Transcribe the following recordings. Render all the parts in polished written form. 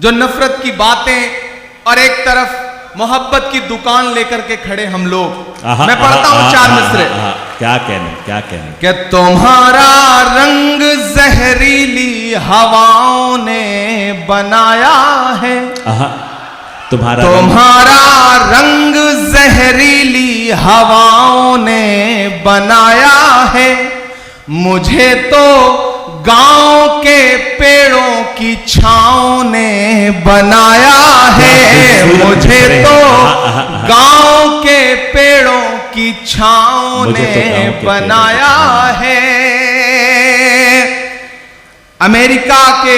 जो नफरत की बातें और एक तरफ मोहब्बत की दुकान लेकर के खड़े हम लोग। मैं पढ़ता हूं 4 मिसरे। क्या कहने कि तुम्हारा रंग जहरीली हवाओं ने बनाया है, तुम्हारा रंग जहरीली हवाओं ने बनाया है। मुझे तो गांव के पेड़ों की छांव ने बनाया है, मुझे तो गांव के पेड़ों की छांव ने बनाया है। अमेरिका के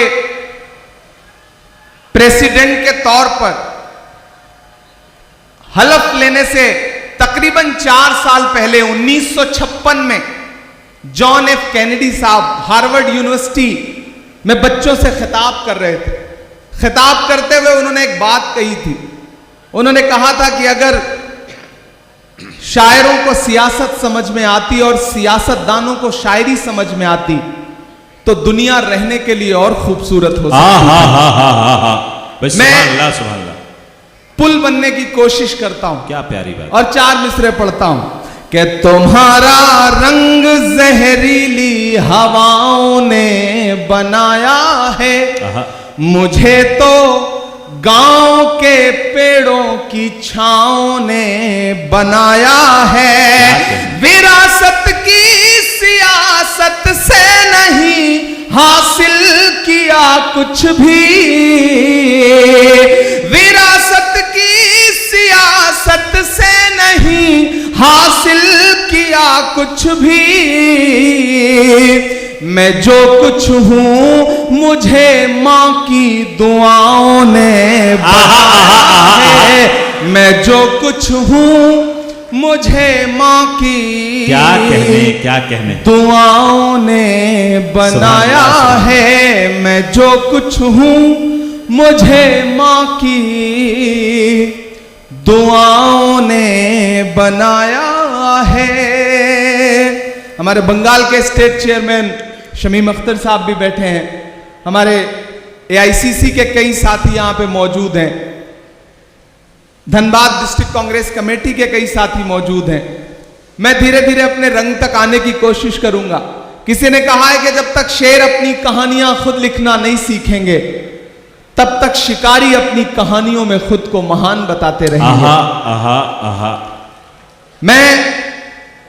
प्रेसिडेंट के तौर पर हलफ लेने से तकरीबन 4 साल पहले 1956 में जॉन एफ कैनेडी साहब हार्वर्ड यूनिवर्सिटी में बच्चों से खिताब कर रहे थे। खिताब करते हुए उन्होंने एक बात कही थी। उन्होंने कहा था कि अगर शायरों को सियासत समझ में आती और सियासतदानों को शायरी समझ में आती तो दुनिया रहने के लिए और खूबसूरत हो सकती। मैं पुल बनने की कोशिश करता हूं। क्या प्यारी बात। और 4 मिसरे पढ़ता हूं कि तुम्हारा रंग जहरीली हवाओं ने बनाया है, मुझे तो गांव के पेड़ों की छांव ने बनाया है। विरासत की सियासत से नहीं हासिल किया कुछ भी, विरासत की सियासत से नहीं हासिल किया कुछ भी। मैं जो कुछ हूं मुझे मां की दुआओं ने बनाया है, मैं जो कुछ हूं मुझे मां की क्या कहने दुआओं ने बनाया है। मैं जो कुछ हूं मुझे मां की दुआओं ने बनाया है। हमारे बंगाल के स्टेट चेयरमैन शमीम अख्तर साहब भी बैठे हैं। हमारे एआईसीसी के कई साथी यहां पे मौजूद हैं। धनबाद डिस्ट्रिक्ट कांग्रेस कमेटी के कई साथी मौजूद हैं। मैं धीरे धीरे अपने रंग तक आने की कोशिश करूंगा। किसी ने कहा है कि जब तक शेर अपनी कहानियां खुद लिखना नहीं सीखेंगे तब तक शिकारी अपनी कहानियों में खुद को महान बताते रहेंगे। मैं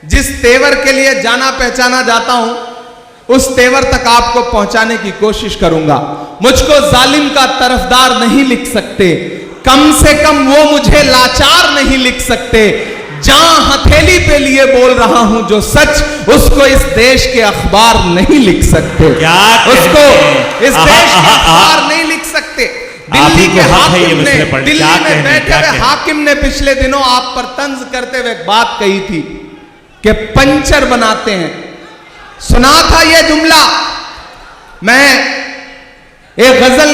जिस तेवर के लिए जाना पहचाना जाता हूं उस तेवर तक आपको पहुंचाने की कोशिश करूंगा। मुझको जालिम का तरफदार नहीं लिख सकते, कम से कम वो मुझे लाचार नहीं लिख सकते। जहां हथेली पे लिए बोल रहा हूं जो सच, उसको इस देश के अखबार नहीं लिख सकते, उसको इस देश के अखबार नहीं लिख सकते। दिल्ली के हाकिम ने, दिल्ली में बैठे हुए हाकिम ने पिछले दिनों आप पर तंज करते हुए एक बात कही थी कि पंचर बनाते हैं। सुना था यह जुमला। मैं एक गजल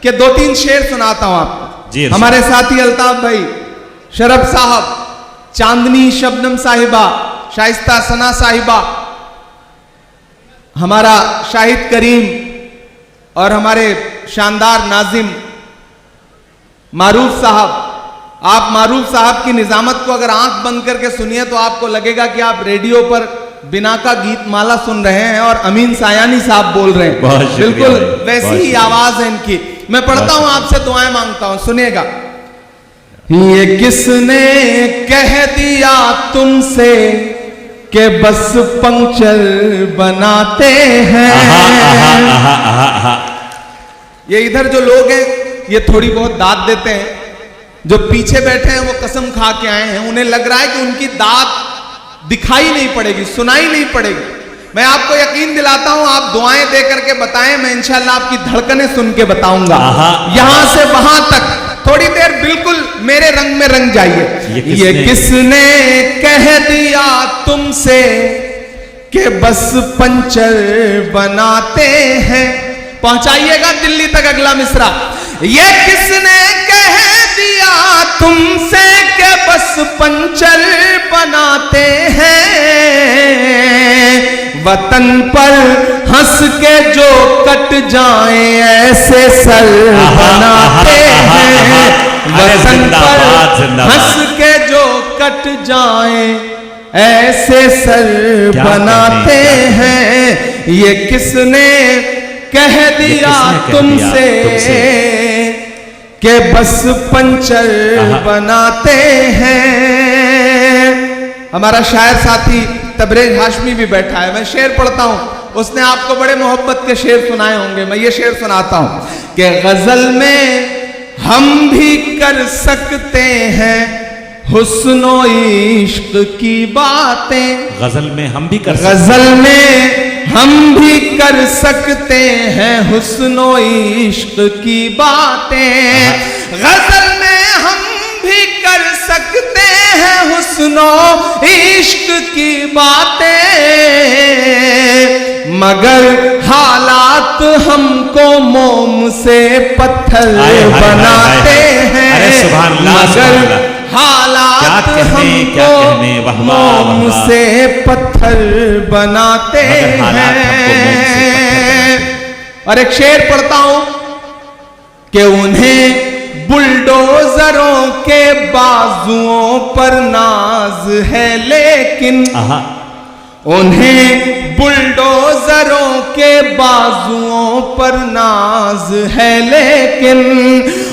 के 2-3 शेर सुनाता हूं आपको। हमारे साथी अल्ताफ भाई, शरफ साहब, चांदनी शबनम साहिबा, शाइस्ता सना साहिबा, हमारा शाहिद करीम और हमारे शानदार नाजिम मारूफ साहब। आप मारूफ साहब की निजामत को अगर आंख बंद करके सुनिए तो आपको लगेगा कि आप रेडियो पर बिना का गीत माला सुन रहे हैं और अमीन सायानी साहब बोल रहे हैं। बिल्कुल वैसी ही आवाज है इनकी। मैं पढ़ता हूं, आपसे दुआएं मांगता हूं, सुनिएगा। ये किसने कह दिया तुमसे कि बस पंक्चर बनाते हैं। ये इधर जो लोग हैं ये थोड़ी बहुत दाद देते हैं, जो पीछे बैठे हैं वो कसम खा के आए हैं। उन्हें लग रहा है कि उनकी दाद दिखाई नहीं पड़ेगी, सुनाई नहीं पड़ेगी। मैं आपको यकीन दिलाता हूं, आप दुआएं दे करके बताएं, मैं इंशाल्लाह आपकी धड़कनें सुन के बताऊंगा। यहां से वहां तक थोड़ी देर बिल्कुल मेरे रंग में रंग जाइए। ये किसने कह दिया तुमसे कि बस पंचर बनाते हैं। पहुंचाइएगा दिल्ली तक अगला मिसरा। ये किसने कह दिया तुमसे कि बस पंचर बनाते हैं। वतन पर हंस के जो कट जाएं ऐसे सर बनाते हैं। वतन पर हंस के जो कट जाएं ऐसे सर बनाते हैं। ये किसने कह दिया तुमसे कि बस पंचर बनाते हैं। हमारा शायर साथी तबरेज हाशमी भी बैठा है, मैं शेर पढ़ता हूं, उसने आपको बड़े मोहब्बत के शेर सुनाए होंगे। मैं ये शेर सुनाता हूं कि गजल में हम भी कर सकते हैं हुस्नो इश्क की बातें। गजल में हम भी कर गजल में हम भी कर सकते हैं हुस्नो इश्क की बातें। गजल में हम भी कर सकते हैं हुस्नो इश्क की बातें, मगर हालात हमको मोम से पत्थर बनाते हैं। मगर हालात हमको मोम से पत्थर बनाते हैं। और एक शेर पढ़ता हूं कि उन्हें बुलडोजरों के बाजुओं पर नाज है, लेकिन उन्हें बुलडोजरों के बाजुओं पर नाज है, लेकिन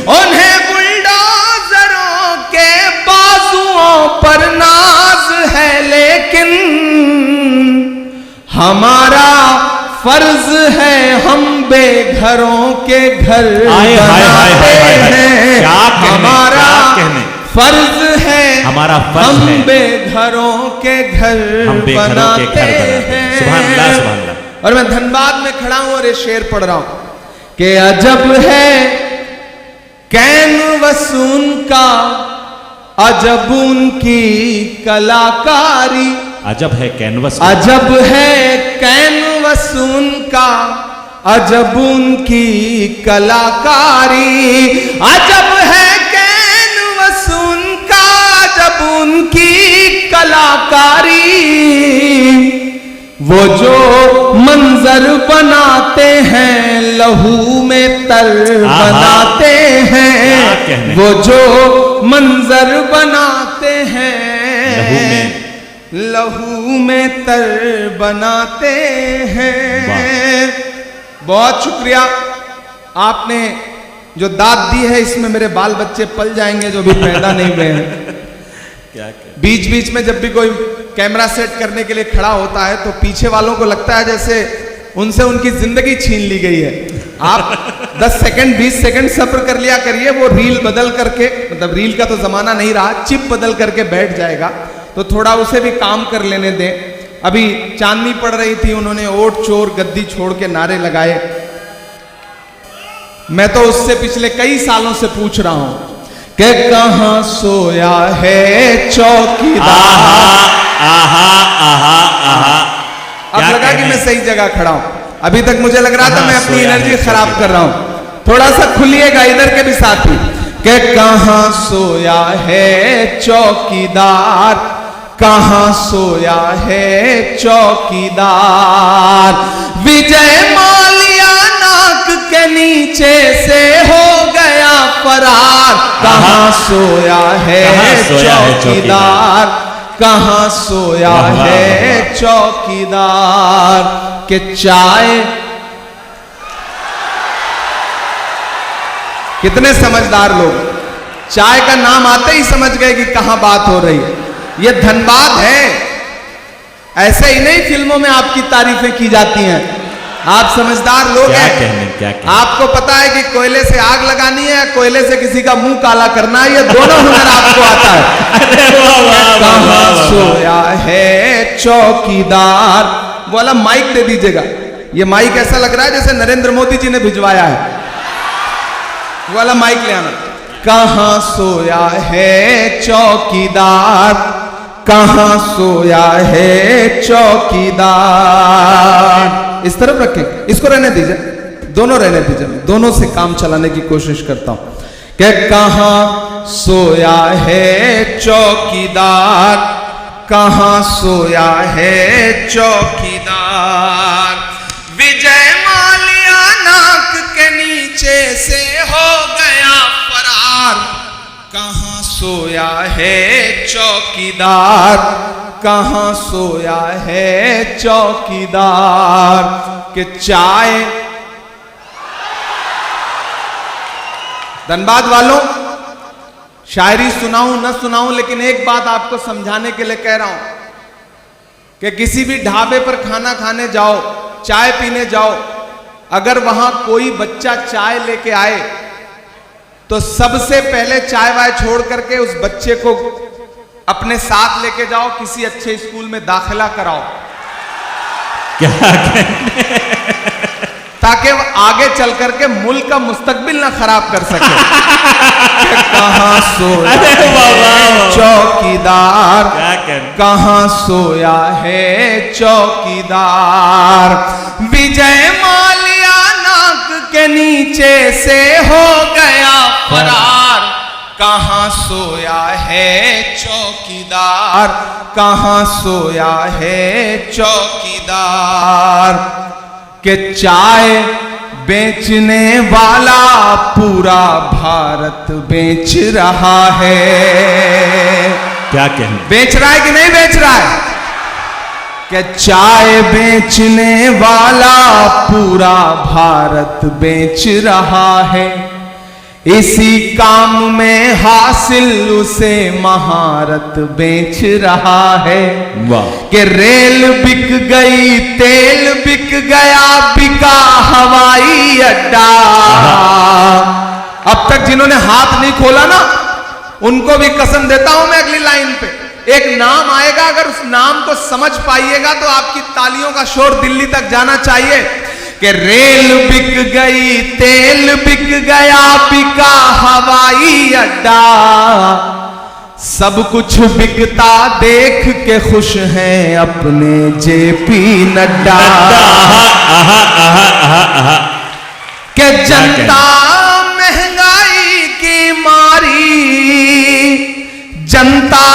उन्हें बुलडोजरों के बाजुओं पर नाज है, लेकिन हमारा फर्ज है हम बेघरों के घर बनाते हैं। हमारा फर्ज है हम बेघरों के घर बनाते हैं। और मैं धनबाद में खड़ा हूं और ये शेर पढ़ रहा हूं कि अजब है कैनवस उनका, अजब उनकी कलाकारी। अजब है कैनवस, अजब है कैनवस उनका, अजब उनकी कलाकारी। अजब है कैनवस उनका, अजब उनकी कलाकारी। वो जो मंजर बनाते हैं लहू में तर बनाते हैं। वो जो मंजर बनाते हैं लहू में तर बनाते हैं। बहुत शुक्रिया, आपने जो दाद दी है इसमें मेरे बाल बच्चे पल जाएंगे जो भी पैदा नहीं हुए हैं। बीच बीच में जब भी कोई कैमरा सेट करने के लिए खड़ा होता है तो पीछे वालों को लगता है जैसे उनसे उनकी जिंदगी छीन ली गई है। आप 10 सेकंड 20 सेकंड सब्र कर लिया करिए, वो रील बदल करके, मतलब रील का तो जमाना नहीं रहा, चिप बदल करके बैठ जाएगा, तो थोड़ा उसे भी काम कर लेने दें। अभी चांदनी पड़ रही थी, उन्होंने ओट चोर गद्दी छोड़ के नारे लगाए। मैं तो उससे पिछले कई सालों से पूछ रहा हूं कि कहां सोया है चौकीदार। अब लगा कि मैं सही जगह खड़ा हूं, अभी तक मुझे लग रहा था मैं अपनी एनर्जी खराब कर रहा हूं। थोड़ा सा खुलिएगा इधर के भी साथी कि कहां सोया है चौकीदार, कहां सोया है चौकीदार। विजय माल्या नाक के नीचे से हो गया फरार। कहां सोया है चौकीदार, कहां सोया है चौकीदार। के चाय, कितने समझदार लोग, चाय का नाम आते ही समझ गए कि कहां बात हो रही है। ये धनबाद है, ऐसे ही नहीं फिल्मों में आपकी तारीफें की जाती हैं। आप समझदार लोग हैं, क्या आपको पता है कि कोयले से आग लगानी है, कोयले से किसी का मुंह काला करना है, ये दोनों हुनर आपको आता है। कहां सोया है चौकीदार, बोला माइक दे दीजिएगा। ये माइक ऐसा लग रहा है जैसे नरेंद्र मोदी जी ने भिजवाया है, वाला माइक ले आना। कहां सोया है चौकीदार, कहां सोया है चौकीदार। इस तरफ रखें, इसको रहने दीजिए, दोनों रहने दीजिए, मैं दोनों से काम चलाने की कोशिश करता हूं। कि कहां सोया है चौकीदार, कहां सोया है चौकीदार। विजय माल्या नाक के नीचे से हो गया फरार, कहां सोया है चौकीदार, कहां सोया है चौकीदार। कि चाय, धनबाद वालों, शायरी सुनाऊं न सुनाऊं, लेकिन एक बात आपको समझाने के लिए कह रहा हूं कि किसी भी ढाबे पर खाना खाने जाओ, चाय पीने जाओ, अगर वहां कोई बच्चा चाय लेके आए तो सबसे पहले चाय वाय छोड़ करके उस बच्चे को अपने साथ लेके जाओ, किसी अच्छे स्कूल में दाखिला कराओ, क्या कहने? ताकि वो आगे चल करके मुल्क का मुस्तकबिल ना खराब कर सके। कहां सोया है चौकीदार, क्या कहने? कहां सोया है चौकीदार। विजय माल्या नाक के नीचे से हो गया फरार, कहां सोया है चौकीदार, कहां सोया है चौकीदार। कि चाय बेचने वाला पूरा भारत बेच रहा है। क्या कहने? बेच रहा है कि नहीं बेच रहा है? कि चाय बेचने वाला पूरा भारत बेच रहा है। इसी काम में हासिल उसे महारत बेच रहा है। वाह! कि रेल बिक गई, तेल बिक गया, बिका हवाई अड्डा। अब तक जिन्होंने हाथ नहीं खोला ना, उनको भी कसम देता हूं मैं, अगली लाइन पे एक नाम आएगा, अगर उस नाम को समझ पाइएगा तो आपकी तालियों का शोर दिल्ली तक जाना चाहिए। कि रेल बिक गई, तेल बिक गया, बिका हवाई अड्डा। सब कुछ बिकता देख के खुश हैं अपने जेपी नड्डा। कि जनता महंगाई की मारी, जनता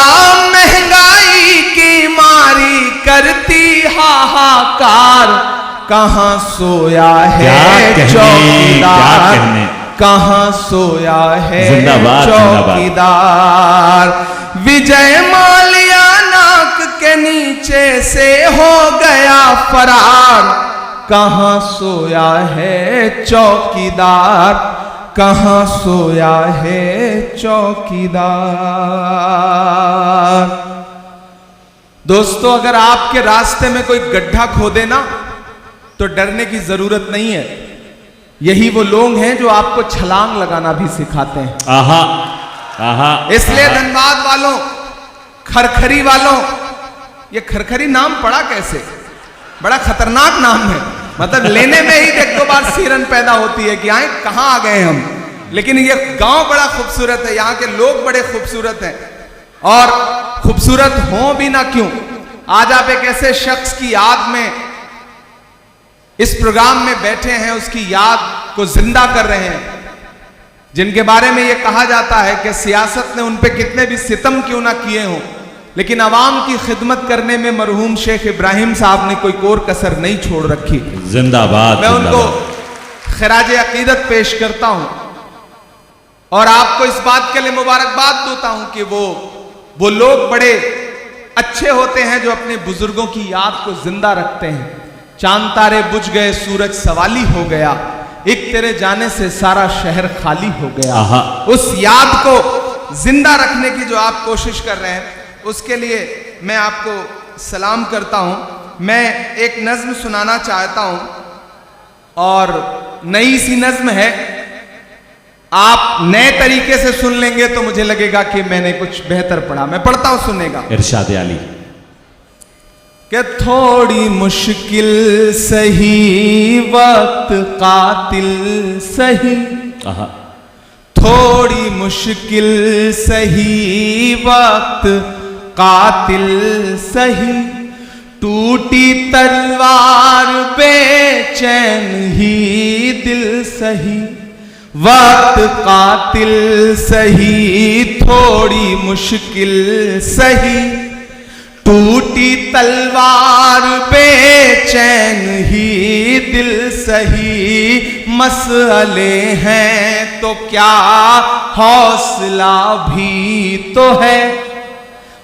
महंगाई की मारी करती हाहाकार। कहां सोया है चौकीदार, कहां सोया है चौकीदार। विजय माल्या नाक के नीचे से हो गया फरार, कहां सोया है चौकीदार, कहां सोया है चौकीदार। दोस्तों, अगर आपके रास्ते में कोई गड्ढा खोदे ना तो डरने की जरूरत नहीं है। यही वो लोग हैं जो आपको छलांग लगाना भी सिखाते हैं। आहा, आहा, इसलिए धनबाद वालों, खरखरी वालों, ये खरखरी नाम पड़ा कैसे? बड़ा खतरनाक नाम है। मतलब लेने में ही एक दो बार सिरन पैदा होती है कि आए कहां आ गए हम। लेकिन ये गांव बड़ा खूबसूरत है, यहां के लोग बड़े खूबसूरत हैं, और खूबसूरत हो भी ना क्यों, आज आप एक ऐसे शख्स की याद में इस प्रोग्राम में बैठे हैं, उसकी याद को जिंदा कर रहे हैं, जिनके बारे में यह कहा जाता है कि सियासत ने उन पे कितने भी सितम क्यों ना किए हों, लेकिन आवाम की खिदमत करने में मरहूम शेख इब्राहिम साहब ने कोई कोर कसर नहीं छोड़ रखी। जिंदाबाद। मैं उनको खिराज अकीदत पेश करता हूं और आपको इस बात के लिए मुबारकबाद देता हूं कि वो लोग बड़े अच्छे होते हैं जो अपने बुजुर्गों की याद को जिंदा रखते हैं। चांद तारे बुझ गए, सूरज सवाली हो गया, एक तेरे जाने से सारा शहर खाली हो गया। उस याद को जिंदा रखने की जो आप कोशिश कर रहे हैं, उसके लिए मैं आपको सलाम करता हूं। मैं एक नज्म सुनाना चाहता हूं और नई सी नज्म है। आप नए तरीके से सुन लेंगे तो मुझे लगेगा कि मैंने कुछ बेहतर पढ़ा। मैं पढ़ता हूं, सुनेगा। इरशाद आली। कि थोड़ी मुश्किल सही, वक्त कातिल सही, थोड़ी मुश्किल सही, वक्त कातिल सही, टूटी तलवार बेचैन ही दिल सही, वक्त कातिल सही, थोड़ी मुश्किल सही, टूटी तलवार बेचैन ही दिल सही, मसले हैं तो क्या हौसला भी तो है,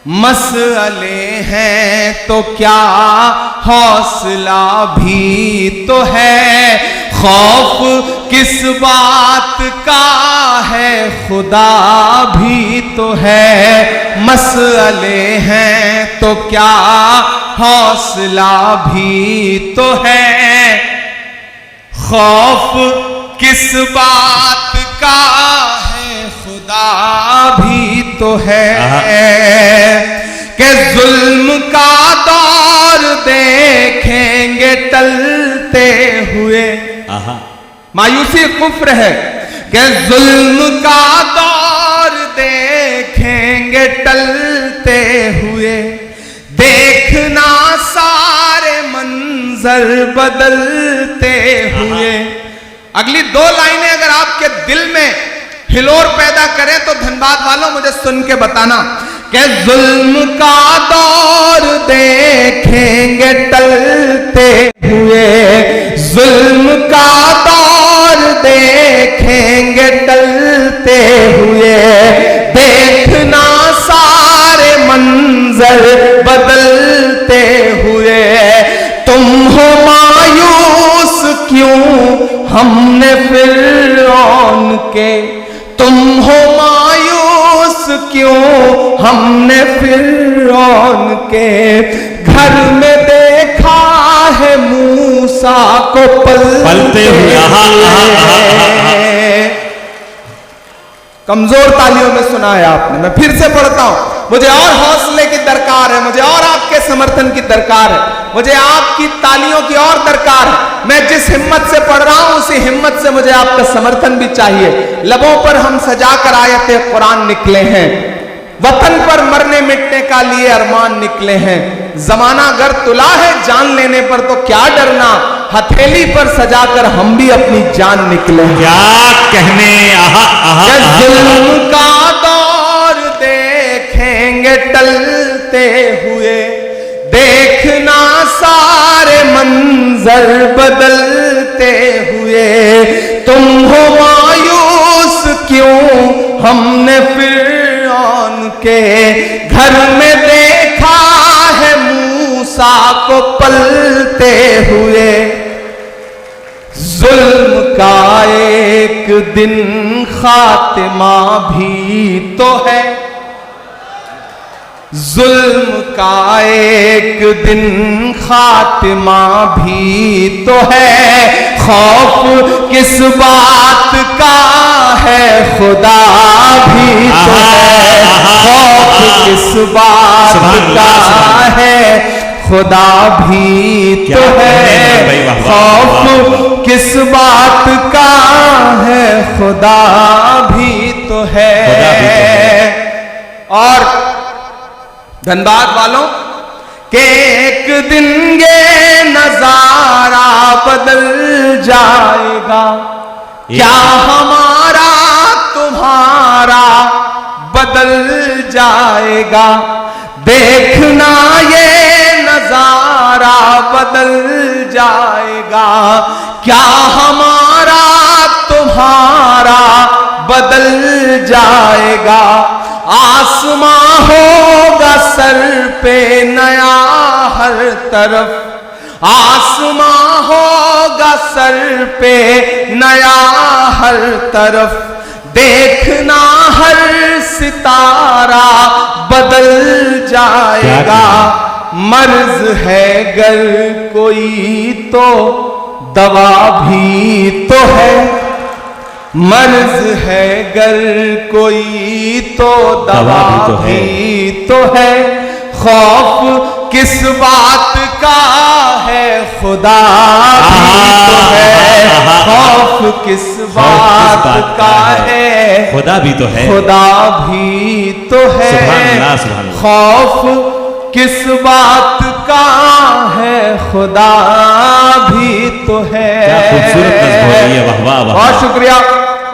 मसले हैं तो क्या हौसला भी तो है, खौफ किस बात का है खुदा भी तो है, मसले हैं तो क्या हौसला भी तो है, खौफ किस बात का है खुदा भी तो है, कि जुल्म का दौर देखेंगे टलते हुए, मायूसी कुफ्र है, कि जुल्म का दौर देखेंगे टलते हुए, देखना सारे मंजर बदलते हुए। अगली दो लाइनें अगर आपके दिल में हिलोर पैदा करें तो धनबाद वालों मुझे सुन के बताना, कि जुल्म का दौर देखेंगे टलते हुए, जुल्म का दौर देखेंगे टलते हुए, देखना सारे मंजर बदलते हुए, तुम हो मायूस क्यों हमने फिरौन के, तुम हो मायूस क्यों हमने फिरौन के, घर में देखा है मूसा को पलते हुए। कमजोर तालियों में सुना है आपने, मैं फिर से पढ़ता हूं, मुझे और हौसले की दरकार है, मुझे और आपके समर्थन की दरकार है, मुझे आपकी तालियों की और दरकार है। मैं जिस हिम्मत से पढ़ रहा हूं उसी हिम्मत से मुझे आपका समर्थन भी चाहिए। लबों पर हम सजाकर आयते कुरान निकले हैं, वतन पर मरने मिटने का लिए अरमान निकले हैं, जमाना अगर तुला है जान लेने पर तो क्या डरना, हथेली पर सजाकर हम भी अपनी जान निकले हैं। क्या कहने, जुल्म का दौर देखेंगे टलते हुए, देखना सारे मंजर बदलते हुए, तुम हो मायूस क्यों हमने फिरौन के, घर में देखा है मूसा को पलते हुए, जुल्म का एक दिन खात्मा भी तो है, जुल्म का एक दिन खात्मा भी तो है, खौफ किस बात का है खुदा भी तो है, खौफ किस बात का है खुदा भी तो है, खौफ किस बात का है खुदा भी तो है। और धनबाद वालों के एक दिन ये नजारा बदल जाएगा, क्या हमारा तुम्हारा बदल जाएगा, देखना ये नजारा बदल जाएगा, क्या हमारा तुम्हारा बदल जाएगा, आसमां होगा सर पे नया हर तरफ, आसमां होगा सर पे नया हर तरफ, देखना हर सितारा बदल जाएगा, मर्ज है गर कोई तो दवा भी तो है, मर्ज है गर कोई तो दवा भी तो है, खौफ किस बात का है खुदा भी तो है, खौफ किस बात का है खुदा भी तो है, खुदा भी तो है, खौफ किस बात का है खुदा भी तो है। क्या खूबसूरत नज़्म हो रही है, वाह वाह वाह। बहुत शुक्रिया,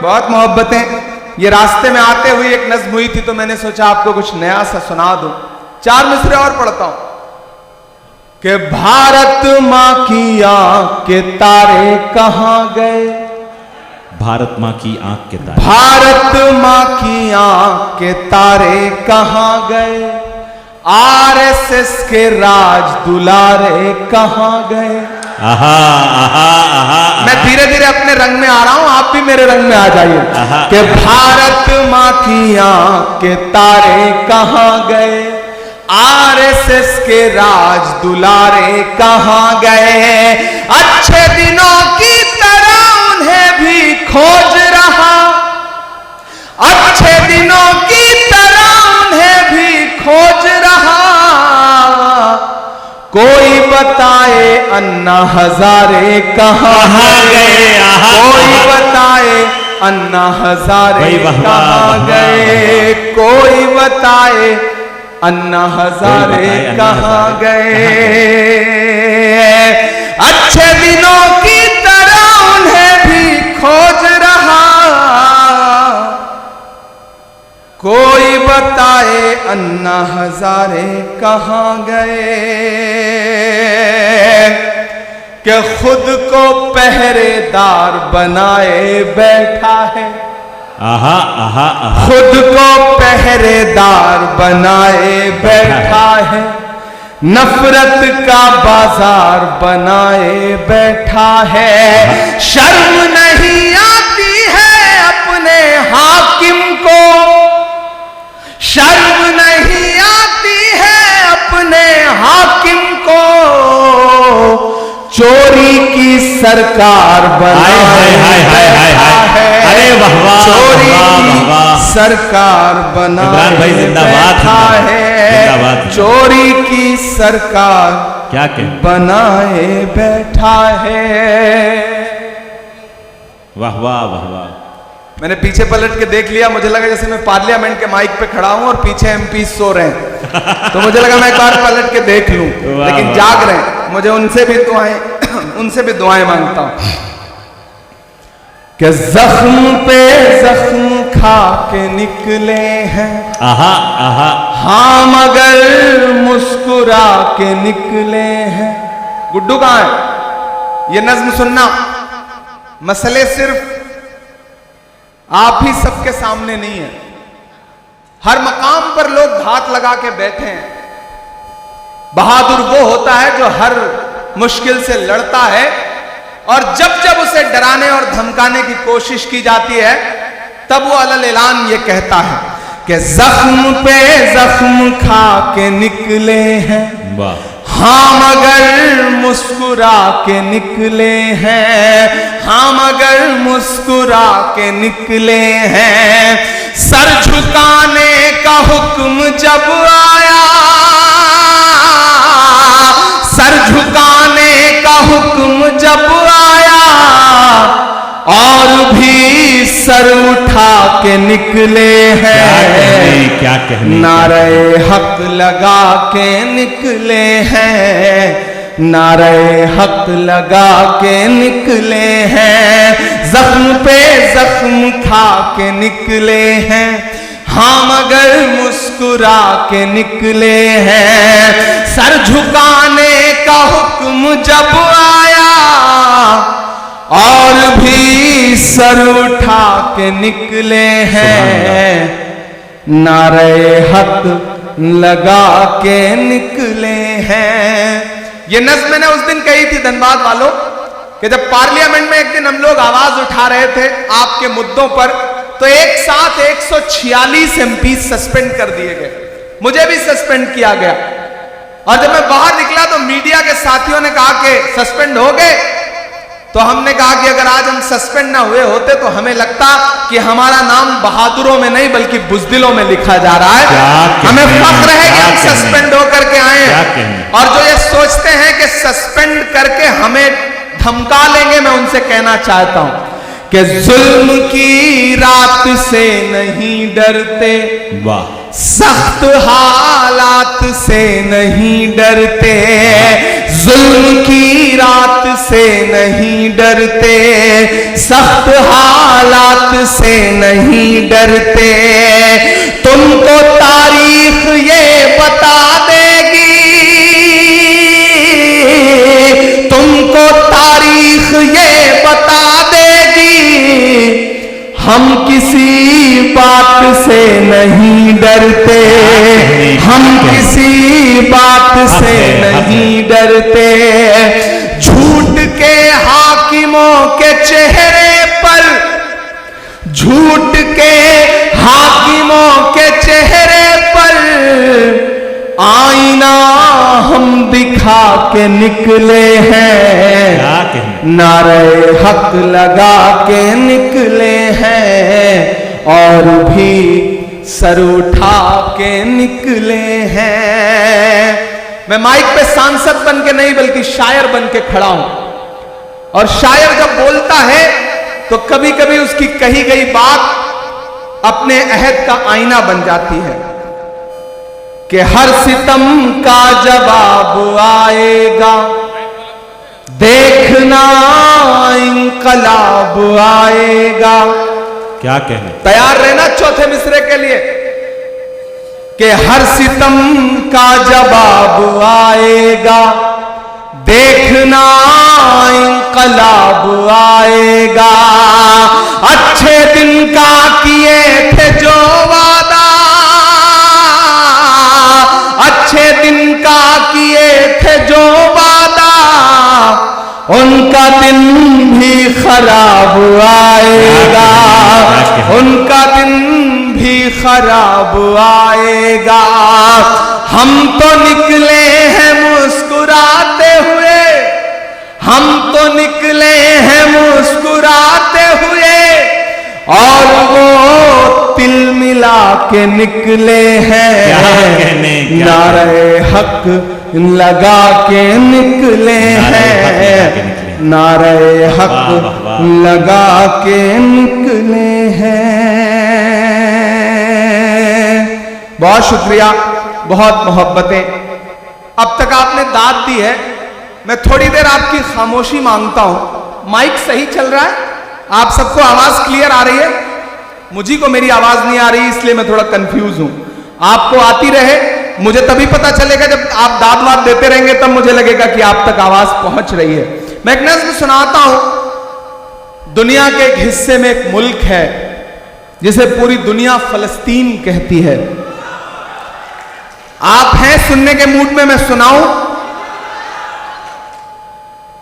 बहुत मोहब्बतें। ये रास्ते में आते हुए एक नज़्म हुई थी तो मैंने सोचा आपको कुछ नया सा सुना दूं। 4 मिसरे और पढ़ता हूं कि भारत मां की आंख के तारे कहां गए, भारत माँ की आंख के तारे, भारत मां की आंख के तारे कहां गए, आरएसएस के राज दुलारे कहां गए। आहा आहा आहा, मैं धीरे धीरे अपने रंग में आ रहा हूं, आप भी मेरे रंग में आ जाइए कि भारत मां की आंख के तारे कहां गए, आरएसएस के राज दुलारे कहां गए, अच्छे दिनों की तरह उन्हें भी खोज रहा, अच्छे दिनों की तरह उन्हें भी खोज रहा, कोई बताए अन्ना हजारे कहां गए, कोई बताए अन्ना हजारे कहां गए, कोई बताए अन्ना हजारे कहां गए, अच्छे दिनों की तरह उन्हें भी खोज रहा, कोई बताए अन्ना हजारे कहां गए, कि खुद को पहरेदार बनाए बैठा है, आहा आहा आहा, खुद को पहरेदार बनाए बैठा है, नफरत का बाजार बनाए बैठा है, शर्म नहीं आती है अपने हाकिम को, शर्म नहीं आती है अपने हाकिम को, चोरी की सरकार बनाए बैठा है, अरे वाह वाह, चोरी की सरकार बनाए बैठा है, चोरी की सरकार क्या कह बनाए बैठा है। वाह वाह वाह वाह। मैंने पीछे पलट के देख लिया, मुझे लगा जैसे मैं पार्लियामेंट के माइक पे खड़ा हूं और पीछे एमपी सो रहे हैं, तो मुझे लगा मैं एक बार पलट के देख लूं, लेकिन जाग रहे हैं। मुझे उनसे भी दुआएं मांगता हूं कि जख्म पे जख्म खा के निकले हैं, आहा आहा, हाँ मगर मुस्कुरा के निकले हैं। गुड्डू कहां है? ये नज्म सुनना, मसले सिर्फ आप ही सबके सामने नहीं है, हर मकाम पर लोग घात लगा के बैठे हैं। बहादुर वो होता है जो हर मुश्किल से लड़ता है, और जब जब उसे डराने और धमकाने की कोशिश की जाती है तब वो अलल ऐलान ये कहता है कि जख्म पे जख्म खा के निकले हैं, हाँ मगर मुस्कुरा के निकले हैं, हाँ मगर मुस्कुरा के निकले हैं। सर झुकाने का हुक्म जब आया, सर झुकाने का हुक्म जब आया, और भी सर उठा के निकले हैं, क्या कहने, नारे हक लगा के निकले हैं, नारे हक लगा के निकले हैं। जख्म पे जख्म खा के निकले हैं, हाँ मगर मुस्कुरा के निकले हैं। सर झुकाने का हुक्म जब आया, और भी सर उठा के निकले हैं, नारे हक लगा के निकले हैं। ये नज़्म मैंने उस दिन कही थी धनबाद वालों कि जब पार्लियामेंट में एक दिन हम लोग आवाज उठा रहे थे आपके मुद्दों पर, तो एक साथ 146 एमपी सस्पेंड कर दिए गए, मुझे भी सस्पेंड किया गया। और जब मैं बाहर निकला तो मीडिया के साथियों ने कहा कि सस्पेंड हो गए, तो हमने कहा कि अगर आज हम सस्पेंड ना हुए होते तो हमें लगता कि हमारा नाम बहादुरों में नहीं बल्कि बुज़दिलों में लिखा जा रहा है। हमें फख्र है कि हम सस्पेंड होकर के आए हैं। और जो ये सोचते हैं कि सस्पेंड करके हमें धमका लेंगे, मैं उनसे कहना चाहता हूं कि जुल्म की रात से नहीं डरते, वाह, सख्त हालात से नहीं डरते, जुल्म की रात से नहीं डरते, सख्त हालात से नहीं डरते। तुमको तारीख ये बता हम किसी बात से नहीं डरते, हम किसी बात से नहीं डरते। झूठ के हाकिमों के चेहरे पर, झूठ के हाकिमों के चेहरे पर आईना हम दिखा के निकले हैं, क्या कहने, नारे हक लगा के निकले हैं और भी सर उठा के निकले हैं। मैं माइक पे सांसद बन के नहीं बल्कि शायर बन के खड़ा हूं, और शायर जब बोलता है तो कभी कभी उसकी कही गई बात अपने अहद का आईना बन जाती है कि हर सितम का जवाब आएगा, देखना इंकलाब आएगा। क्या कहने, तैयार रहना चौथे मिसरे के लिए कि हर सितम का जवाब आएगा, देखना इंकलाब आएगा। अच्छे दिन का किए थे जो वादा, अच्छे दिन का किए थे जो वादा, उनका दिन भी खराब आएगा, उनका दिन भी खराब आएगा। हम तो निकले हैं मुस्कुराते हुए, हम तो निकले हैं मुस्कुराते हुए, और वो तिल मिला के निकले हैं, नारे हक लगा के निकले हैं, नारे हक लगा के निकले हैं। बहुत शुक्रिया, बहुत मोहब्बतें। अब तक आपने दाद दी है, मैं थोड़ी देर आपकी खामोशी मांगता हूं। माइक सही चल रहा है? आप सबको आवाज क्लियर आ रही है? मुझे को मेरी आवाज नहीं आ रही, इसलिए मैं थोड़ा कंफ्यूज हूं। आपको आती रहे, मुझे तभी पता चलेगा जब आप दाद वाद देते रहेंगे, तब मुझे लगेगा कि आप तक आवाज पहुंच रही है। मैं एक नज़्म सुनाता हूं। दुनिया के एक हिस्से में एक मुल्क है जिसे पूरी दुनिया फलस्तीन कहती है। आप हैं सुनने के मूड में? मैं सुनाऊं?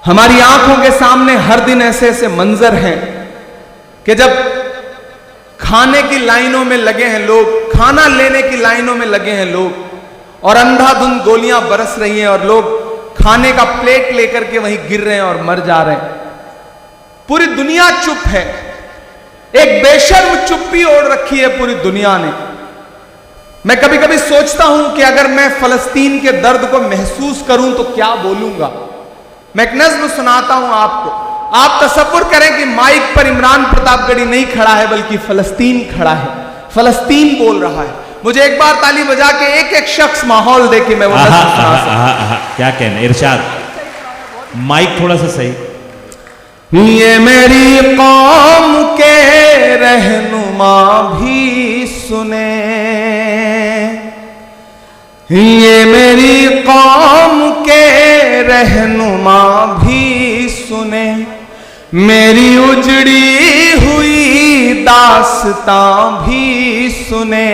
हमारी आंखों के सामने हर दिन ऐसे ऐसे मंजर हैं कि जब खाने की लाइनों में लगे हैं लोग, खाना लेने की लाइनों में लगे हैं लोग, और अंधाधुंध गोलियां बरस रही हैं और लोग खाने का प्लेट लेकर के वहीं गिर रहे हैं और मर जा रहे हैं। पूरी दुनिया चुप है, एक बेशर्म चुप्पी ओढ़ रखी है पूरी दुनिया ने। मैं कभी कभी सोचता हूं कि अगर मैं फलस्तीन के दर्द को महसूस करूं तो क्या बोलूंगा। मैं एक नज़्म सुनाता हूं आपको। आप तसव्वुर करें कि माइक पर इमरान प्रतापगढ़ी नहीं खड़ा है बल्कि फलस्तीन खड़ा है, फलस्तीन बोल रहा है। मुझे एक बार ताली बजा के एक एक शख्स माहौल दे के मैं वो नज़्म सुना सकूं। क्या कहने, इरशाद, माइक थोड़ा सा सही। ये मेरी कौम के रहनुमा भी सुने, ये मेरी कौम के रहनुमा भी सुने, मेरी उजड़ी हुई दास्तां भी सुने,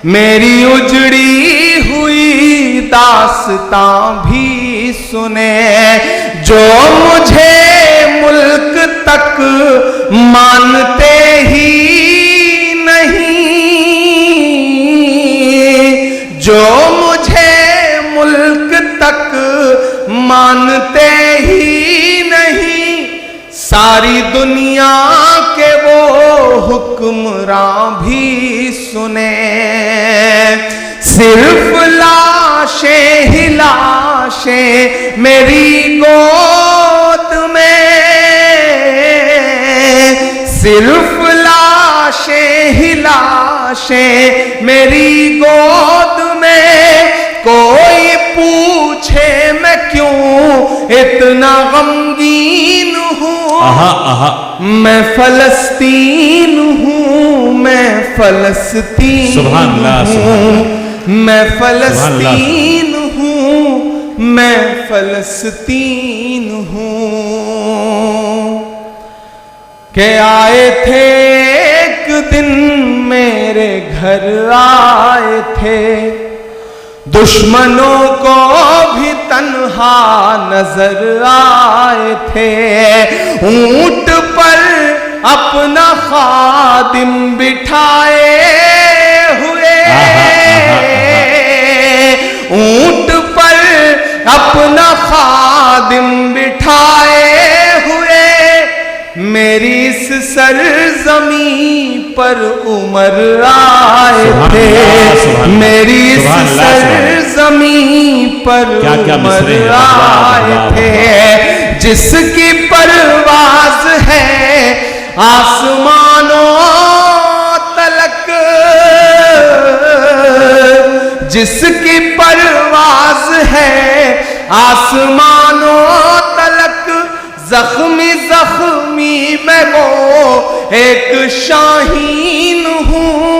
मेरी उजड़ी हुई दास्तां भी सुने। जो मुझे मुल्क तक मानते ही नहीं, जो मुझे मुल्क तक मानते ही नहीं, सारी दुनिया के वो हुक्मरां भी सुने। सिर्फ लाशें ही लाशें मेरी गोद में, सिर्फ लाशें ही लाशें मेरी गोद में। कोई पूछे मैं क्यों इतना गमगीन हूं, मैं फलस्तीन हूं, मैं फलस्तीन हूं, मैं फलस्तीन हूं, मैं फलस्तीन हूं। के आए थे दिन मेरे घर आए थे, दुश्मनों को भी तन्हा नजर आए थे। ऊंट पर अपना खादिम बिठाए हुए, ऊंट पर अपना खादिम बिठाए हुए, मेरी इस सरजमीं पर उमर आए थे, मेरी इस सरजमीं पर उमर आए थे। जिसकी परवाज है आसमानों तलक, जिसकी परवाज है आसमानों तलक, जख्मी जख्मी मैं वो एक शाहीन हूं,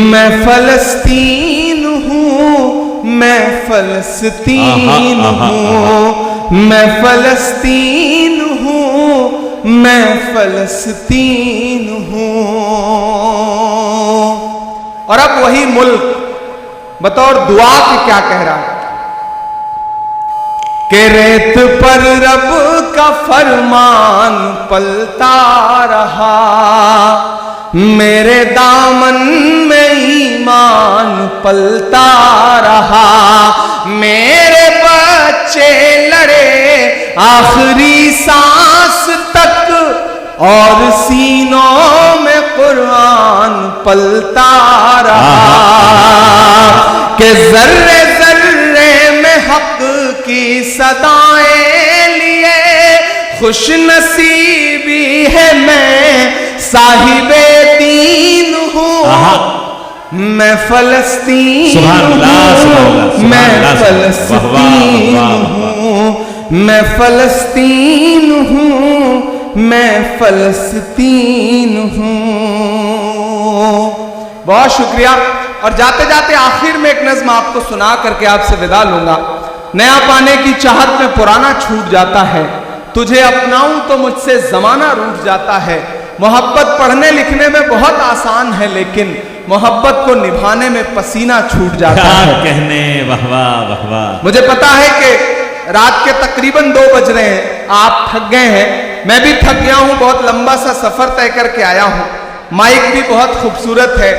मैं फलस्तीन हूं, मैं फलस्तीन हूं, मैं फलस्तीन हूं, मैं फलस्तीन हूं। और अब वही मुल्क बतौर दुआ के क्या कह रहा है कि रेत पर रब का फरमान पलता रहा, मेरे दामन में ईमान पलता रहा, मेरे बच्चे लड़े आखिरी सांस तक और सीनों में कुरान पलता रहा, कि जर्रे जर्रे में हक की सदाएं लिए खुश नसीबी है मैं साहिबे दीन हूँ, मैं फलस्तीन हूँ, मैं फलस्तीन हूँ, मैं फलस्तीन हूँ, मैं फलस्तीन हूँ। बहुत शुक्रिया। और जाते जाते आखिर में एक नज्म आपको सुना करके आपसे विदा लूंगा। नया पाने की चाहत में पुराना छूट जाता है, तुझे अपनाऊं तो मुझसे जमाना रूठ जाता है। मोहब्बत पढ़ने लिखने में बहुत आसान है, लेकिन मोहब्बत को निभाने में पसीना छूट जाता है। कहने वाह वाह वाह वाह। मुझे पता है कि रात के तकरीबन 2 बज रहे हैं, आप थक गए हैं, मैं भी थक गया हूं, बहुत लंबा सा सफर तय करके आया हूं। माइक भी बहुत खूबसूरत है।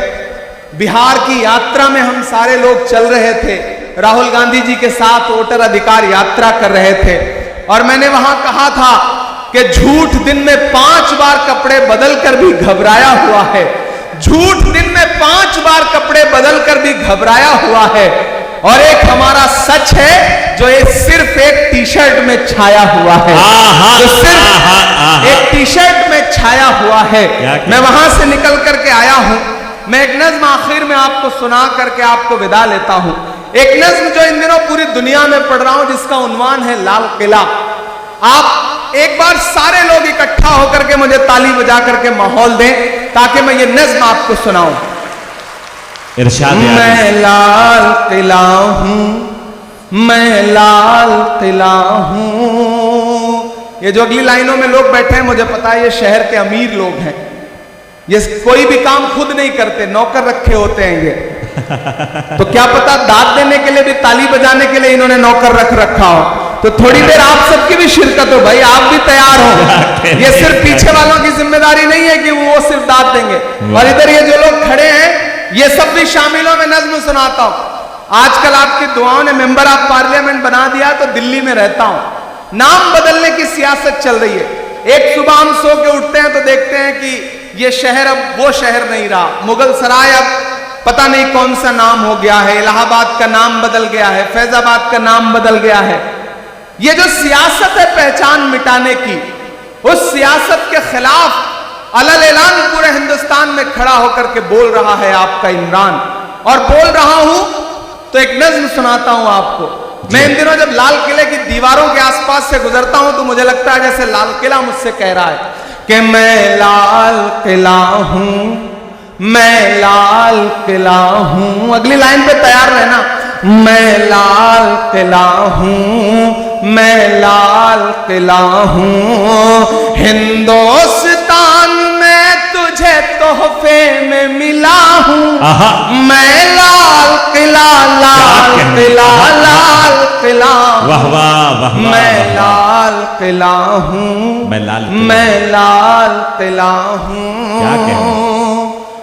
बिहार की यात्रा में हम सारे लोग चल रहे थे, राहुल गांधी जी के साथ वोटर अधिकार यात्रा कर रहे थे, और मैंने वहां कहा था कि झूठ दिन में 5 बार कपड़े बदलकर भी घबराया हुआ है, झूठ दिन में 5 बार कपड़े बदलकर भी घबराया हुआ है, और एक हमारा सच है जो ये सिर्फ एक टी शर्ट में छाया हुआ है, जो सिर्फ एक टी शर्ट में छाया हुआ है। मैं वहां से निकल करके आया हूं। मैं एक नज्म आखिर में आपको सुना करके आपको विदा लेता हूं। एक नज्म जो इन दिनों पूरी दुनिया में पढ़ रहा हूं, जिसका उन्वान है लाल किला। आप एक बार सारे लोग इकट्ठा होकर के मुझे ताली बजा करके माहौल दें ताकि मैं ये नज्म आपको सुनाऊं। मैं लाल किला हूं, मैं लाल किला हूं। ये जो अगली लाइनों में लोग बैठे हैं, मुझे पता है ये शहर के अमीर लोग हैं, ये कोई भी काम खुद नहीं करते, नौकर रखे होते हैं ये। तो क्या पता दाद देने के लिए भी, ताली बजाने के लिए इन्होंने नौकर रख रखा हो। तो थोड़ी देर आप सबकी भी शिरकत हो भाई, आप भी तैयार हो। ये सिर्फ पीछे वालों की जिम्मेदारी नहीं है कि वो सिर्फ दाद देंगे, और इधर ये जो लोग खड़े हैं ये सब भी शामिल हो। मैं नज्म सुनाता हूं। आजकल आपकी दुआओं ने मेंबर ऑफ पार्लियामेंट बना दिया, तो दिल्ली में रहता हूं। नाम बदलने की सियासत चल रही है। एक सुबह हम सो के उठते हैं तो देखते हैं कि ये शहर अब वो शहर नहीं रहा, मुगल सराय अब पता नहीं कौन सा नाम हो गया है, इलाहाबाद का नाम बदल गया है, फैजाबाद का नाम बदल गया है। ये जो सियासत है पहचान मिटाने की, उस सियासत के खिलाफ अलल ऐलान पूरे हिंदुस्तान में खड़ा होकर के बोल रहा है आपका इमरान। और बोल रहा हूं तो एक नज्म सुनाता हूं आपको। मैं इन दिनों जब लाल किले की दीवारों के आसपास से गुजरता हूं तो मुझे लगता है जैसे लाल किला मुझसे कह रहा है कि मैं लाल किला हूं, मैं लाल किला हूं। अगली लाइन पे तैयार रहना। मैं लाल किला हूं, मैं लाल किला हूं, हिंदुस्तान में तुझ तुझे तोहफे में मिला हूँ, आहा। मैं लाल किला लाल किला लाल किला, वाह वाह वाह वाह, मैं वाह, वाह। लाल किला हूँ, मैं लाल किला। मैं लाल किला हूँ। क्या कहने?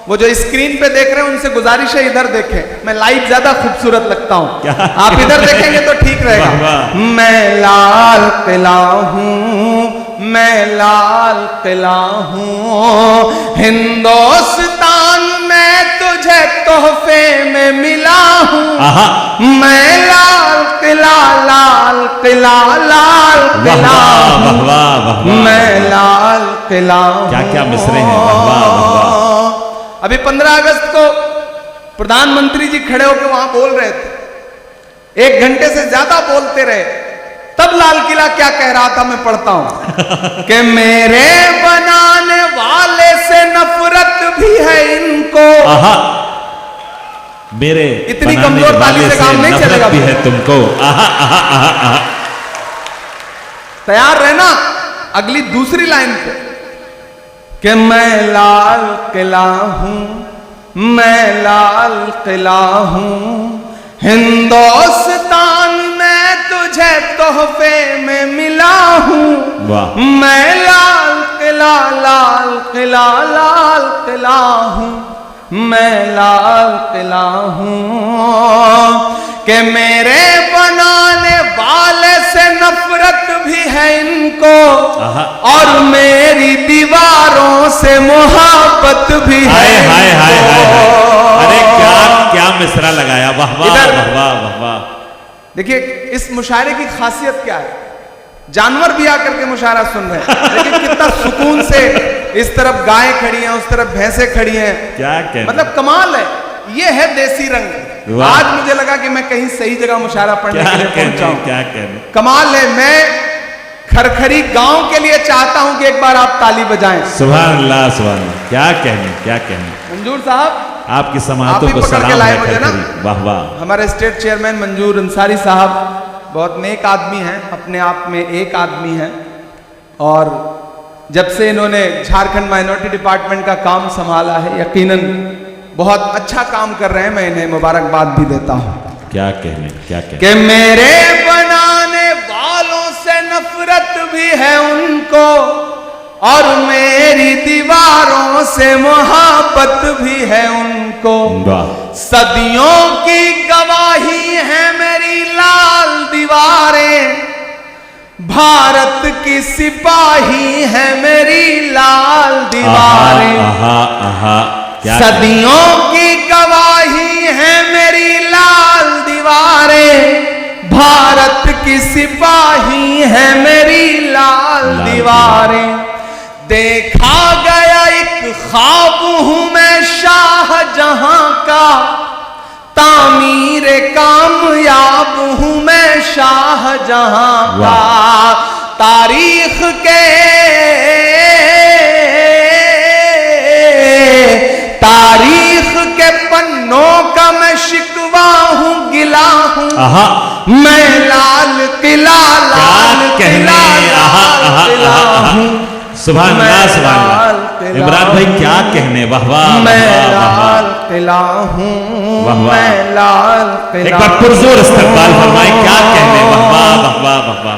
वो जो स्क्रीन पे देख रहे हैं उनसे गुजारिश है इधर देखें, मैं लाइव ज्यादा खूबसूरत लगता हूँ, क्या? आप इधर देखेंगे तो ठीक वाह, रहेगा। वाह। मैं लाल किला हूँ, मैं लाल किला हूँ, हिंदुस्तान में तुझे तोहफे में मिला हूँ, आहा। मैं लाल किला लाल किला लाल वाह किला वाह हूँ, वाह वाह वाह वाह। मैं लाल किला हूँ। क्या क्या मिसरे हैं, वाह वाह वाह वाह। अभी 15 अगस्त को प्रधानमंत्री जी खड़े होकर वहां बोल रहे थे, 1 घंटे से ज्यादा बोलते रहे, तब लाल किला क्या कह रहा था मैं पढ़ता हूं कि मेरे बनाने वाले से नफरत भी है इनको। आहा। मेरे इतनी बनाने कमजोर ताली वाले से काम नहीं नफरत चलेगा भी है तुमको। आहा आहा आहा आहा। तैयार रहना अगली दूसरी लाइन पे कि मैं लाल किला हूं, मैं लाल किला हूं, हिंदुस्तान में तुझे तोहफे में मिला हूं, वाह। मैं लाल किला लाल किला लाल किला हूं, मैं लाल किला हूं कि मेरे बनाने वाले से नफरत भी है इनको, आहा। और मेरी दीवारों से मोहब्बत भी है। हाय हाय हाय हाय हाय। अरे इनको। क्या क्या मिसरा लगाया, वाह वाह इधर। वाह वाह वाह वाह। देखिए इस मुशायरे की खासियत क्या है, जानवर भी आकर के मुशायरा सुन रहे हैं, लेकिन कितना सुकून से, इस तरफ गाय खड़ी हैं, उस तरफ भैंसें खड़ी हैं, क्या कहना? मतलब कमाल है, ये है देसी रंग। वाह। आज मुझे लगा कि मैं कहीं सही जगह मुशायरा पढ़ने क्या के लिए पहुंचा कहने, हूं। क्या कहने। कमाल है। मैं खरखरी गांव के लिए चाहता हूं कि एक बार आप ताली बजाएं। सुभान अल्लाह सुभान अल्लाह। क्या कहने, क्या कहने। मंजूर साहब, आपकी आप समातों ही को पकड़ के सलाम लाए है मुझे ना। खरखरी। वाह वाह। हमारे स्टेट चेयरमैन मंजूर अंसारी साहब बहुत नेक आदमी हैं, अपने आप में एक आदमी हैं, और जब से इन्होंने झारखंड माइनॉरिटी डिपार्टमेंट का काम संभाला है, यकीनन बहुत अच्छा काम कर रहे हैं, मैं इन्हें मुबारकबाद भी देता हूं। क्या कहने, क्या कहने। कि मेरे बनाने वालों से नफरत भी है उनको, और मेरी दीवारों से मोहब्बत भी है उनको, वाह। सदियों की गवाही है मेरी लाल दीवारें, भारत की सिपाही है मेरी लाल दीवारें, आहा आहा। क्या सदियों की गवाही है मेरी लाल दीवारें, भारत की सिपाही है मेरी लाल दीवारें, देखा गया एक ख्वाब हूं मैं शाहजहां का, तामीर कामयाब हूं मैं शाहजहां का, तारीख के पन्नों का मैं शिकवा हूं, गिला हूं, आहा। मैं लाल किला लाल किला लाल किला हूं, सुभान अल्लाह सुभान अल्लाह। इमरान भाई क्या कहने, वाह वाह। मैं लाल किला हूं, वाह वाह। मैं लाल किला। एक बार पुरजोर इस्तकबाल फरमाए, क्या कहने, वाह वाह वाह वाह वाह वाह।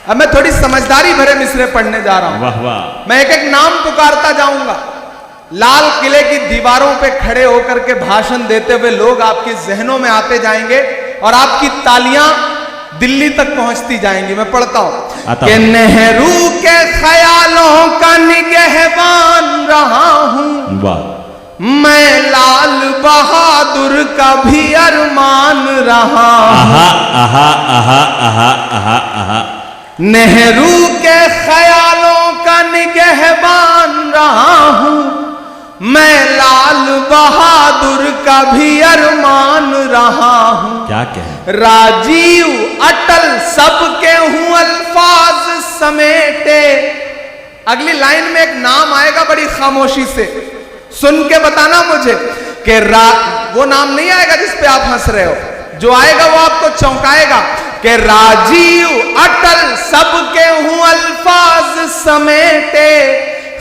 अब मैं थोड़ी समझदारी भरे मिसरे पढ़ने जा रहा हूं। वाह वाह। मैं एक एक नाम पुकारता जाऊंगा, लाल किले की दीवारों पे खड़े होकर के भाषण देते हुए लोग आपके जहनों में आते जाएंगे, और आपकी तालियां दिल्ली तक पहुंचती जाएंगी। मैं पढ़ता हूं कि नेहरू के ख्यालों का निगहबान रहा हूं, वाह। मैं लाल बहादुर का भी अरमान रहा हूं, आहा आहा आहा आहा आहा आहा। नेहरू के ख्यालों का निगहबान रहा हूं, मैं लाल बहादुर का भी अरमान रहा हूं, क्या कहें। राजीव अटल सबके हूं अल्फाज समेटे। अगली लाइन में एक नाम आएगा, बड़ी खामोशी से सुन के बताना मुझे कि वो नाम नहीं आएगा जिस पे आप हंस रहे हो, जो आएगा वो आपको चौंकाएगा कि राजीव अटल सबके हूं अल्फाज समेटे,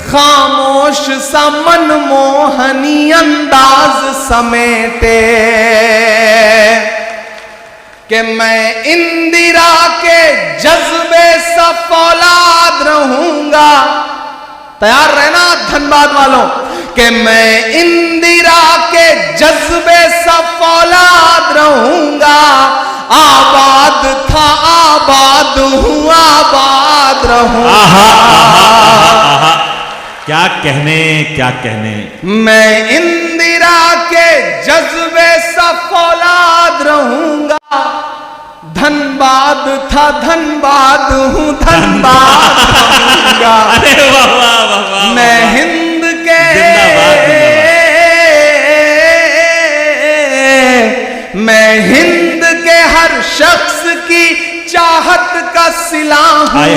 खामोश सा मनमोहनी अंदाज समेटे कि मैं इंदिरा के जज्बे सा फौलाद रहूंगा। तैयार रहना धनबाद वालों कि मैं इंदिरा के जज्बे सा फौलाद रहूंगा। आबाद था आबाद हूं आबाद रहूंगा। क्या कहने क्या कहने। मैं इंदिरा के जज्बे सा फौलाद रहूंगा। धनबाद था धनबाद हूं धनबाद रहूंगा। अरे वाह वाह वाह वाह। मैं हिंद के मैं हिंद के हर शख्स की चाहत का सिला हूं।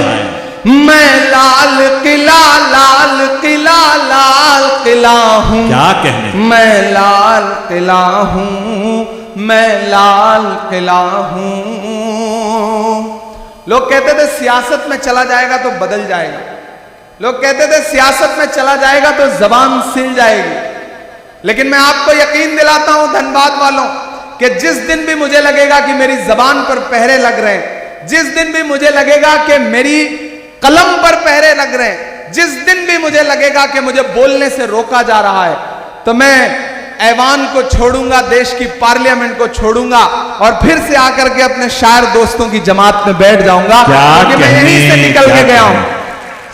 मैं लाल किला लाल किला लाल किला हूं। क्या कहने। मैं लाल किला हूं मैं लाल किला हूं। लोग कहते थे सियासत में चला जाएगा तो बदल जाएगा। लोग कहते थे सियासत में चला जाएगा तो जबान सिल जाएगी। लेकिन मैं आपको यकीन दिलाता हूं धनबाद वालों कि जिस दिन भी मुझे लगेगा कि मेरी जबान पर पहरे लग रहे हैं, जिस दिन भी मुझे लगेगा कि मेरी कलम पर पहरे लग रहे हैं, जिस दिन भी मुझे लगेगा कि मुझे बोलने से रोका जा रहा है, तो मैं ऐवान को छोड़ूंगा, देश की पार्लियामेंट को छोड़ूंगा और फिर से आकर के अपने शायर दोस्तों की जमात में बैठ जाऊंगा, क्योंकि मैं यहीं से निकल के गया हूं।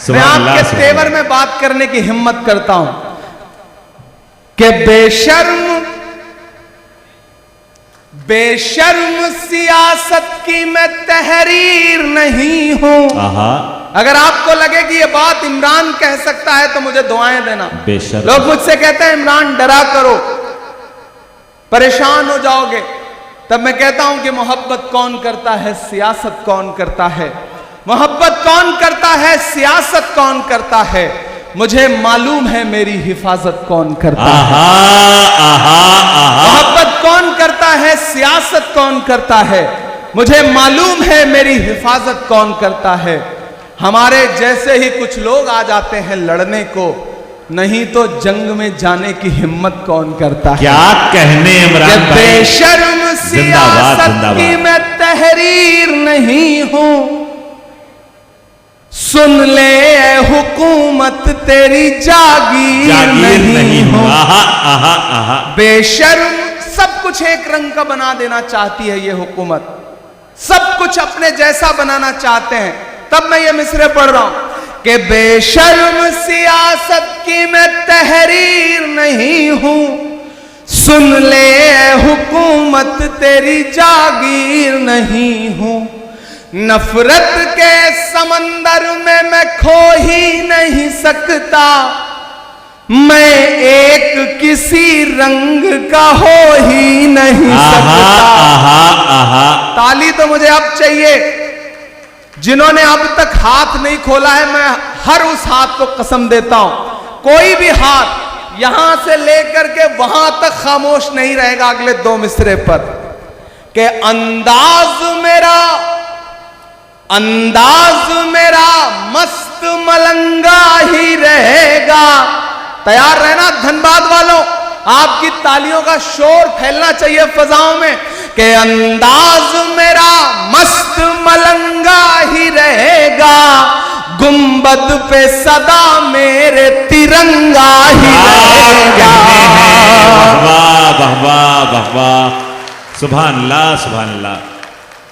मैं आपके तेवर में बात करने की हिम्मत करता हूं कि बेशर्म सियासत की मैं तहरीर नहीं हूं। अगर आपको लगे कि ये बात इमरान कह सकता है तो मुझे दुआएं देना। लोग मुझसे कहते हैं इमरान डरा करो, परेशान हो जाओगे, तब मैं कहता हूं कि मोहब्बत कौन करता है, सियासत कौन करता है। मोहब्बत कौन करता है, सियासत कौन करता है। मुझे मालूम है मेरी हिफाजत कौन करता है। मोहब्बत कौन करता है, सियासत कौन करता है। मुझे मालूम है मेरी हिफाजत कौन करता है। हमारे जैसे ही कुछ लोग आ जाते हैं लड़ने को, नहीं तो जंग में जाने की हिम्मत कौन करता है। क्या कहने इमरान भाई। बेशर्म सियासत की मैं तहरीर नहीं हूं। सुन ले ए हुकूमत तेरी जागीर नहीं हूं। बेशर्म सब कुछ एक रंग का बना देना चाहती है ये हुकूमत, सब कुछ अपने जैसा बनाना चाहते हैं। तब मैं ये मिसरे पढ़ रहा हूं कि बेशर्म सियासत की मैं तहरीर नहीं हूं। सुन ले ए हुकूमत तेरी जागीर नहीं हूं। नफरत के समंदर में मैं खो ही नहीं सकता। मैं एक किसी रंग का हो ही नहीं सकता। ताली तो मुझे अब चाहिए। जिन्होंने अब तक हाथ नहीं खोला है, मैं हर उस हाथ को कसम देता हूं, कोई भी हाथ यहां से लेकर के वहां तक खामोश नहीं रहेगा अगले दो मिसरे पर। कि अंदाज मेरा मस्त मलंगा ही रहेगा। तैयार रहना धनबाद वालों, आपकी तालियों का शोर फैलना चाहिए फजाओं में कि अंदाज मेरा मस्त मलंगा ही रहेगा। गुंबद पे सदा मेरे तिरंगा ही रहेगा। वाह वाह वाह वाह, सुभान अल्लाह सुभान अल्लाह।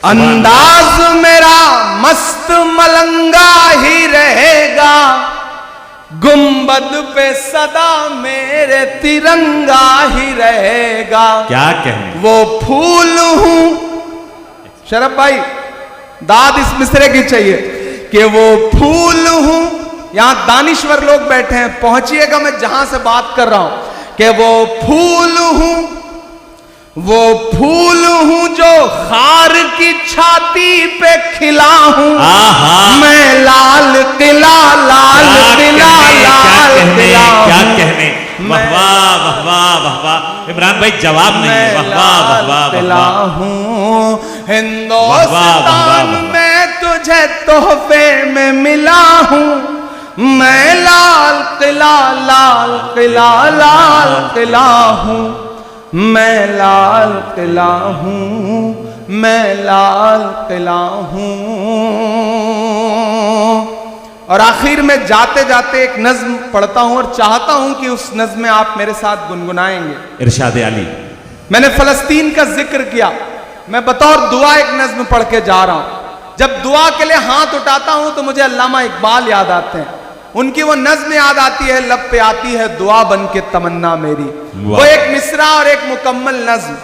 अंदाज मेरा मस्त मलंगा ही रहेगा। गुंबद पे सदा मेरे तिरंगा ही रहेगा। क्या कहने। वो फूल हूं, शरफ भाई दाद इस मिसरे की चाहिए कि वो फूल हूं। यहां दानिश्वर लोग बैठे हैं, पहुंचिएगा मैं जहां से बात कर रहा हूं कि वो फूल हूं। वो फूल हूं जो खार की छाती पे खिला हूं। मैं लाल किला लाल किला लाल किला। क्या कहने। वाह वाह वाह वाह वाह। इमरान भाई जवाब नहीं है। वाह वाह वाह वाह हूं। हिंदुस्तान में तुझे तोहफे में मिला हूं। मैं लाल किला हूँ, मैं लाल किला हूँ, मैं लाल किला हूँ। और आखिर में जाते जाते एक नज्म पढ़ता हूं और चाहता हूं कि उस नज्म में आप मेरे साथ गुनगुनाएंगे। इरशाद अली। मैंने फलस्तीन का जिक्र किया, मैं बतौर दुआ एक नज्म पढ़ के जा रहा हूं। जब दुआ के लिए हाथ उठाता हूं तो मुझे अल्लामा इकबाल याद आते हैं, उनकी वो नज्म याद आती है, लब पे आती है दुआ बन के तमन्ना मेरी। वो एक मिसरा और एक मुकम्मल नज्म।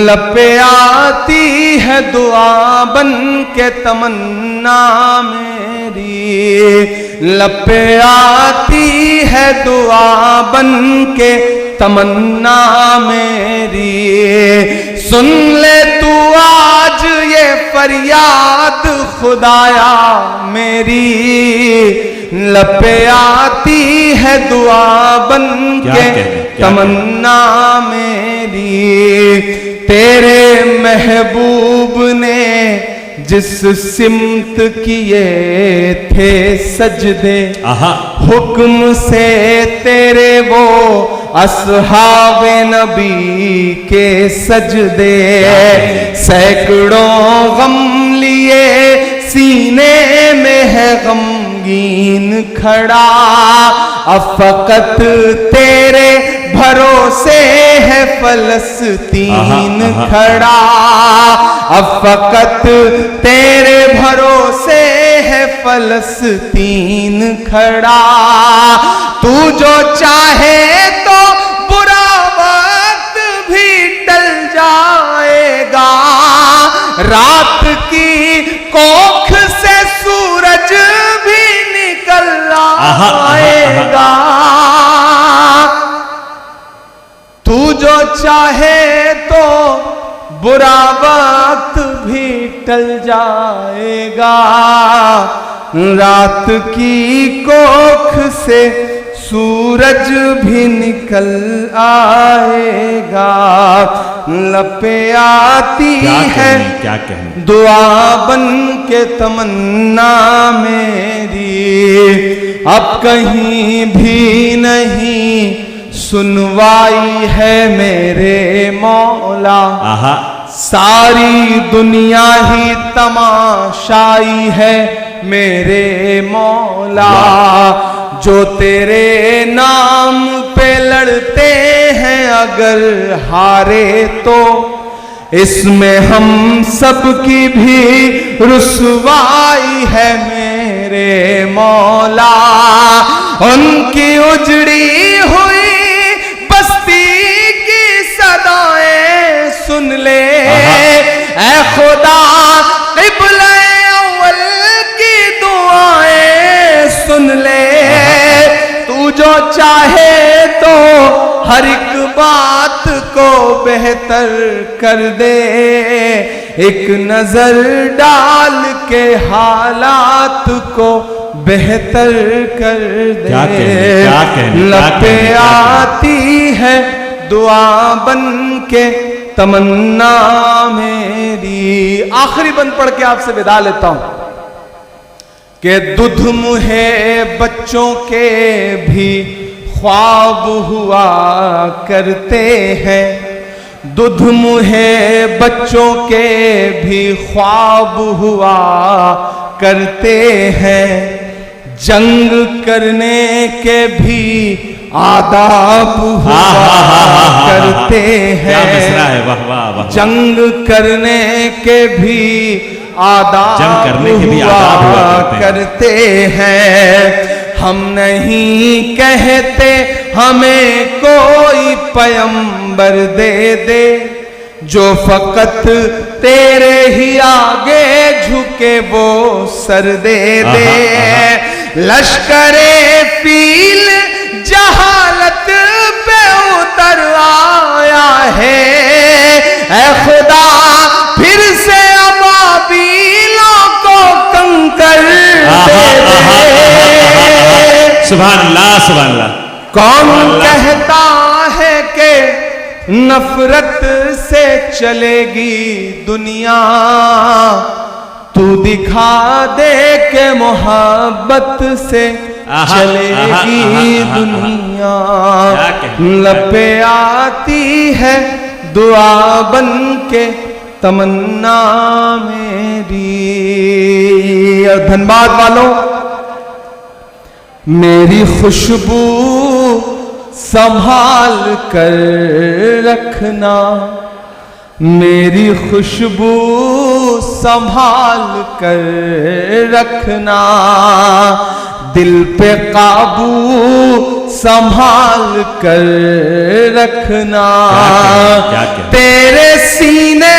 लब पे आती है दुआ बन के तमन्ना मेरी, लब पे आती है दुआ बन के तमन्ना मेरी। सुन ले तू आज ये फरियाद खुदाया मेरी, लब पे आती है दुआ बन के तमन्ना मेरी। तेरे महबूब ने जिस सिमत किए थे सजदे, हुक्म से तेरे वो असहाबे नबी के सजदे। सैकड़ों गम लिए सीने में है गमगीन खड़ा, अब फकत तेरे भरोसे है फलस्तीन खड़ा, अब फकत तेरे भरोसे है फलस्तीन खड़ा। तू जो चाहे तो बुरा वक्त भी टल जाएगा, रात की कोख से सूरज भी निकल आएगा। तू जो चाहे तो बुरा वक्त भी टल जाएगा, रात की कोख से सूरज भी निकल आएगा। लपे आती है क्या कहने दुआ बन के तमन्ना मेरी, अब कहीं भी नहीं सुनवाई है मेरे मौला। सारी दुनिया ही तमाशाई है मेरे मौला। जो तेरे नाम पे लड़ते हैं अगर हारे तो इसमें हम सब की भी रुसवाई है मेरे मौला। उनकी उजड़ी हुई बस्ती की सदाएं सुन ले ऐ खुदा, क़िबला अव्वल की दुआएं सुन ले। तू जो चाहे तो हर एक बात को बेहतर कर दे, एक नजर डाल के हालात को बेहतर कर दे। क्या कहने लपे आती है दुआ बन के तमन्ना मेरी। आखिरी बंद पढ़ के आपसे विदा लेता हूं कि दुध मुहे बच्चों के भी ख्वाब हुआ करते हैं, दुध मुहे बच्चों के भी ख्वाब हुआ करते हैं। जंग करने के भी आदाब हुआ करते हैं। जंग करने के भी आदाब हुआ करते हैं। हम नहीं कहते हमें कोई पैगंबर दे दे, जो फकत तेरे ही आगे झुके वो सर दे दे। लश्करे फील जहालत पे उतर आया है, ऐ खुदा फिर से अबाबीलों को कंकर दे दे। सुभान अल्लाह, सुभान अल्लाह। कौन कहता है कि नफरत से चलेगी दुनिया, तू दिखा दे के मोहब्बत से आहा, चलेगी आहा, आहा, दुनिया। क्या कहना। लपे आती है दुआ बन के तमन्ना मेरी। और धनबाद वालों, मेरी खुशबू संभाल कर रखना, मेरी खुशबू संभाल कर रखना, दिल पे काबू संभाल कर रखना। क्या क्या? तेरे सीने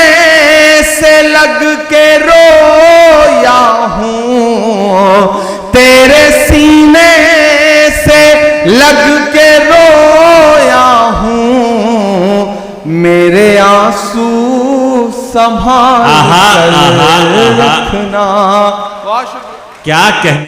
से लग के रोया हूं, तेरे सीने से लग के रोया हूं, मेरे आंसू संभाल कर रखना। क्या कह